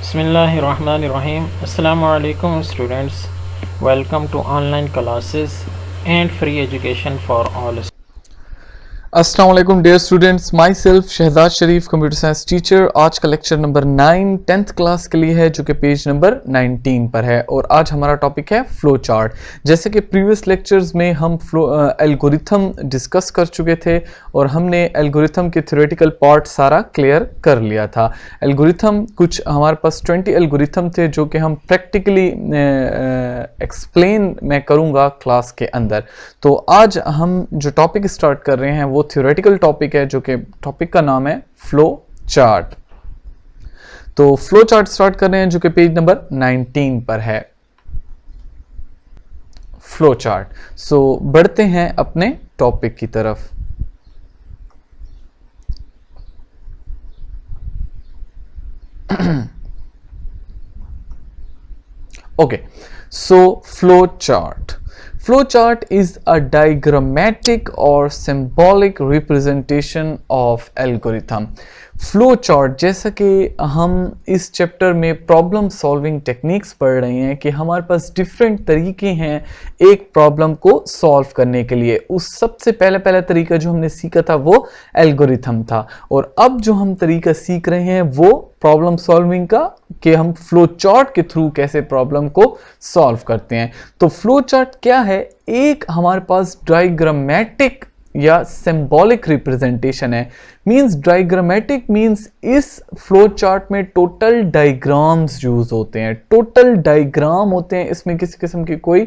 Bismillahirrahmanirrahim. Assalamu alaikum students. Welcome to online classes and free education for all. अस्सलाम वालेकुम dear students, myself Shahzad Sharif computer science teacher. आज का lecture number 9 10th class के लिए है, जो कि पेज नंबर 19 पर है। और आज हमारा टॉपिक है फ्लो चार्ट। जैसे कि प्रीवियस लेक्चर्स में हम एल्गोरिथम डिस्कस कर चुके थे और हमने एल्गोरिथम के थ्योरेटिकल पार्ट सारा क्लियर कर लिया था। एल्गोरिथम कुछ हमारे पास 20 एल्गोरिथम थे जो कि हम प्रैक्टिकली एक्सप्लेन मैं करूँगा क्लास के अंदर। तो आज हम जो टॉपिक स्टार्ट कर रहे हैं वो थ्योरेटिकल टॉपिक है, जो कि टॉपिक का नाम है फ्लो चार्ट। तो फ्लो चार्ट स्टार्ट कर रहे हैं जो कि पेज नंबर 19 पर है, फ्लो चार्ट। सो बढ़ते हैं अपने टॉपिक की तरफ। Okay, so flow chart. Flow chart is a diagrammatic or symbolic representation of algorithm. Flow chart, जैसा कि हम इस चैप्टर में प्रॉब्लम सॉल्विंग टेक्निक्स पढ़ रहे हैं कि हमारे पास डिफरेंट तरीके हैं एक प्रॉब्लम को सॉल्व करने के लिए। उस सबसे पहला तरीका जो हमने सीखा था वो एल्गोरिथम था, और अब जो हम तरीका सीख रहे हैं वो प्रॉब्लम सॉल्विंग का, कि हम फ्लो चार्ट के थ्रू कैसे प्रॉब्लम को सॉल्व करते हैं। तो फ्लो चार्ट क्या है? एक हमारे पास डायग्रामेटिक या सिंबॉलिक रिप्रेजेंटेशन है। मींस डायग्रामेटिक मींस इस फ्लो चार्ट में टोटल डायग्राम्स यूज होते हैं। टोटल डायग्राम होते हैं, इसमें किसी किस्म की कोई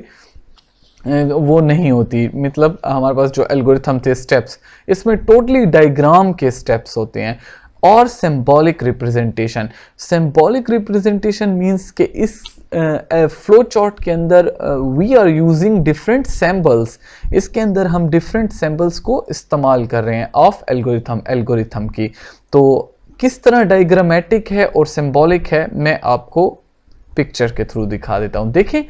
वो नहीं होती। मतलब हमारे पास जो एल्गोरिथम थे स्टेप्स, इसमें टोटली डायग्राम के स्टेप्स होते हैं। और symbolic representation, symbolic representation means कि इस फ्लो चार्ट के अंदर we are using different symbols. इसके अंदर हम डिफरेंट सिंबल्स को इस्तेमाल कर रहे हैं ऑफ एल्गोरिथम की। तो किस तरह डायग्रामेटिक है और सिंबॉलिक है मैं आपको पिक्चर के थ्रू दिखा देता हूं। देखें,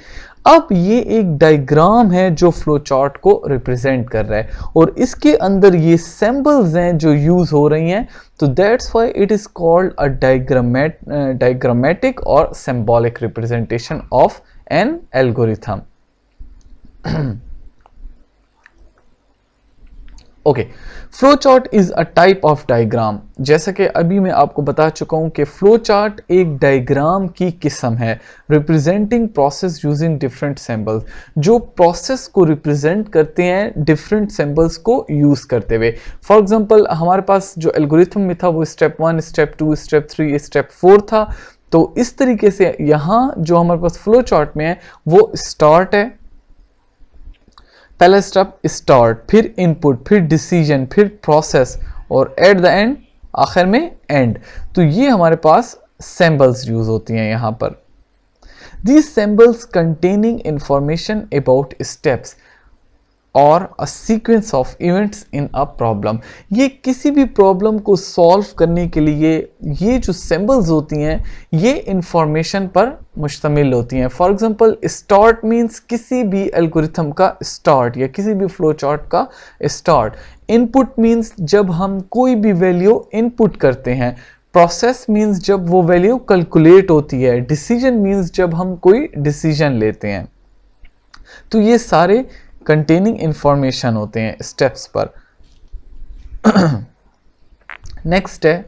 अब ये एक डायग्राम है जो फ्लो चार्ट को रिप्रेजेंट कर रहा है, और इसके अंदर ये सिंबल्स हैं जो यूज हो रही हैं। तो that's why it is called a diagrammatic और symbolic representation of an algorithm. Okay, flow chart is a type of diagram. जैसा कि अभी मैं आपको बता चुका हूं कि फ्लो चार्ट एक डायग्राम की किस्म है, representing process using different symbols, जो प्रोसेस को रिप्रेजेंट करते हैं डिफरेंट सिंबल्स को यूज करते हुए। फॉर एग्जांपल, हमारे पास जो एल्गोरिथम में था वो स्टेप 1, स्टेप 2, स्टेप 3, स्टेप 4 था। तो इस तरीके से यहां जो हमारे पास फ्लो चार्ट में है वो स्टार्ट है, पहला स्टेप स्टार्ट, फिर इनपुट, फिर डिसीजन, फिर प्रोसेस, और एट द एंड, आखिर में एंड। तो ये हमारे पास सिंबल्स यूज होती हैं यहां पर। These symbols containing information about steps और a sequence of events in a problem. ये किसी भी प्रॉब्लम को सॉल्व करने के लिए ये जो सिंबल्स होती हैं ये इंफॉर्मेशन पर मुश्तमिल होती हैं। फॉर एग्जांपल, स्टार्ट मींस किसी भी एल्गोरिथम का स्टार्ट या किसी भी फ्लो चार्ट का स्टार्ट। इनपुट मींस जब हम कोई भी वैल्यू इनपुट करते हैं। प्रोसेस मींस जब वो वैल्यू कैलकुलेट होती है। डिसीजन मींस जब हम कोई डिसीजन लेते हैं। तो ये सारे कंटेनिंग इंफॉर्मेशन होते हैं स्टेप्स पर। नेक्स्ट है,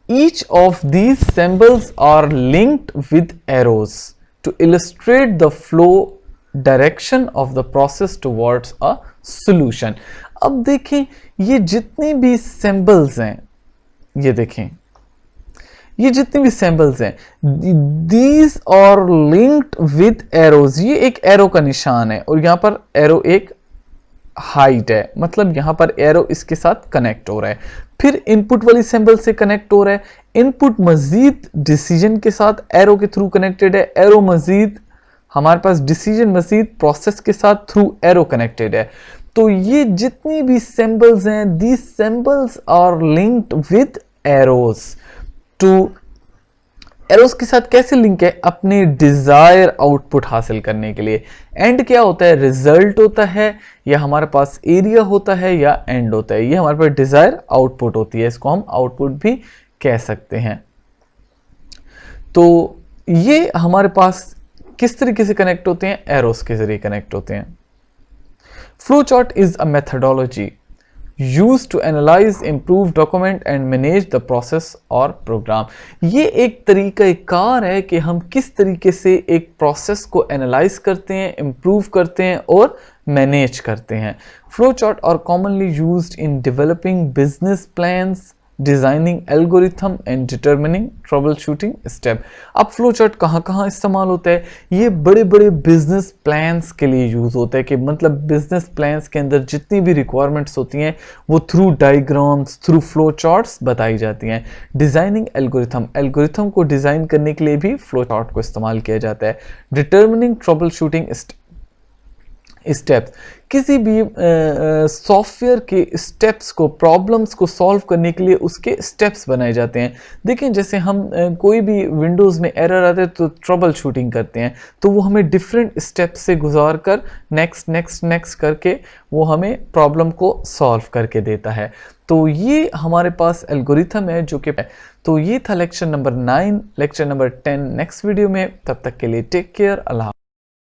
each of these symbols are linked with arrows to illustrate the flow direction of the process towards a solution. अब देखें, ये जितने भी सिंबल्स हैं, ये देखें, ये जितने भी सिंबल्स हैं, these are linked with arrows. ये एक एरो का निशान है, और यहां पर एरो एक हाइट है, मतलब यहां पर एरो इसके साथ कनेक्ट हो रहा है। फिर इनपुट वाली सिंबल से कनेक्ट हो रहा है। इनपुट मजीद डिसीजन के साथ एरो के थ्रू कनेक्टेड है। एरो मजीद हमारे पास डिसीजन मजीद प्रोसेस के साथ थ्रू एरो कनेक्टेड है। तो ये जितनी भी सिंबल्स हैं, these symbols are linked with arrows. Two arrows के साथ कैसे लिंक है? अपने डिजायर आउटपुट हासिल करने के लिए। एंड क्या होता है? रिजल्ट होता है, या हमारे पास एरिया होता है, या एंड होता है। ये हमारे पास डिजायर आउटपुट होती है, इसको हम आउटपुट भी कह सकते हैं। तो ये हमारे पास किस तरीके से कनेक्ट होते हैं, एरोस के जरिए कनेक्ट होते हैं। Flow chart is a methodology used to analyze, improve, document and manage the process और प्रोग्राम। ये एक तरीका कार है कि हम किस तरीके से एक प्रोसेस को एनालाइज करते हैं, इम्प्रूव करते हैं और मैनेज करते हैं। Flow chart are commonly used in developing business plans, designing algorithm and determining troubleshooting step. अब फ्लो चार्ट कहाँ इस्तेमाल होता है, ये बड़े बड़े बिजनेस प्लान्स के लिए यूज होता है कि मतलब बिजनेस प्लान्स के अंदर जितनी भी रिक्वायरमेंट्स होती हैं वो through diagrams, through flow charts बताई जाती हैं। डिजाइनिंग एल्गोरिथम, एल्गोरिथम को डिजाइन करने के लिए भी फ्लो चार्ट को इस्तेमाल किया जाता है। डिटर्मिनिंग ट्रबल शूटिंग स्टेप्स, किसी भी सॉफ्टवेयर के स्टेप्स को, प्रॉब्लम्स को सॉल्व करने के लिए उसके स्टेप्स बनाए जाते हैं। देखें जैसे हम कोई भी विंडोज़ में एरर आते हैं तो ट्रबल शूटिंग करते हैं, तो वो हमें डिफरेंट स्टेप्स से गुजार कर नेक्स्ट करके वो हमें प्रॉब्लम को सॉल्व करके देता है। तो ये हमारे पास एल्गोरिथम है जो कि, तो ये था lecture number 9। Lecture number 10 next video में। तब तक के लिए टेक केयर, अल्लाह।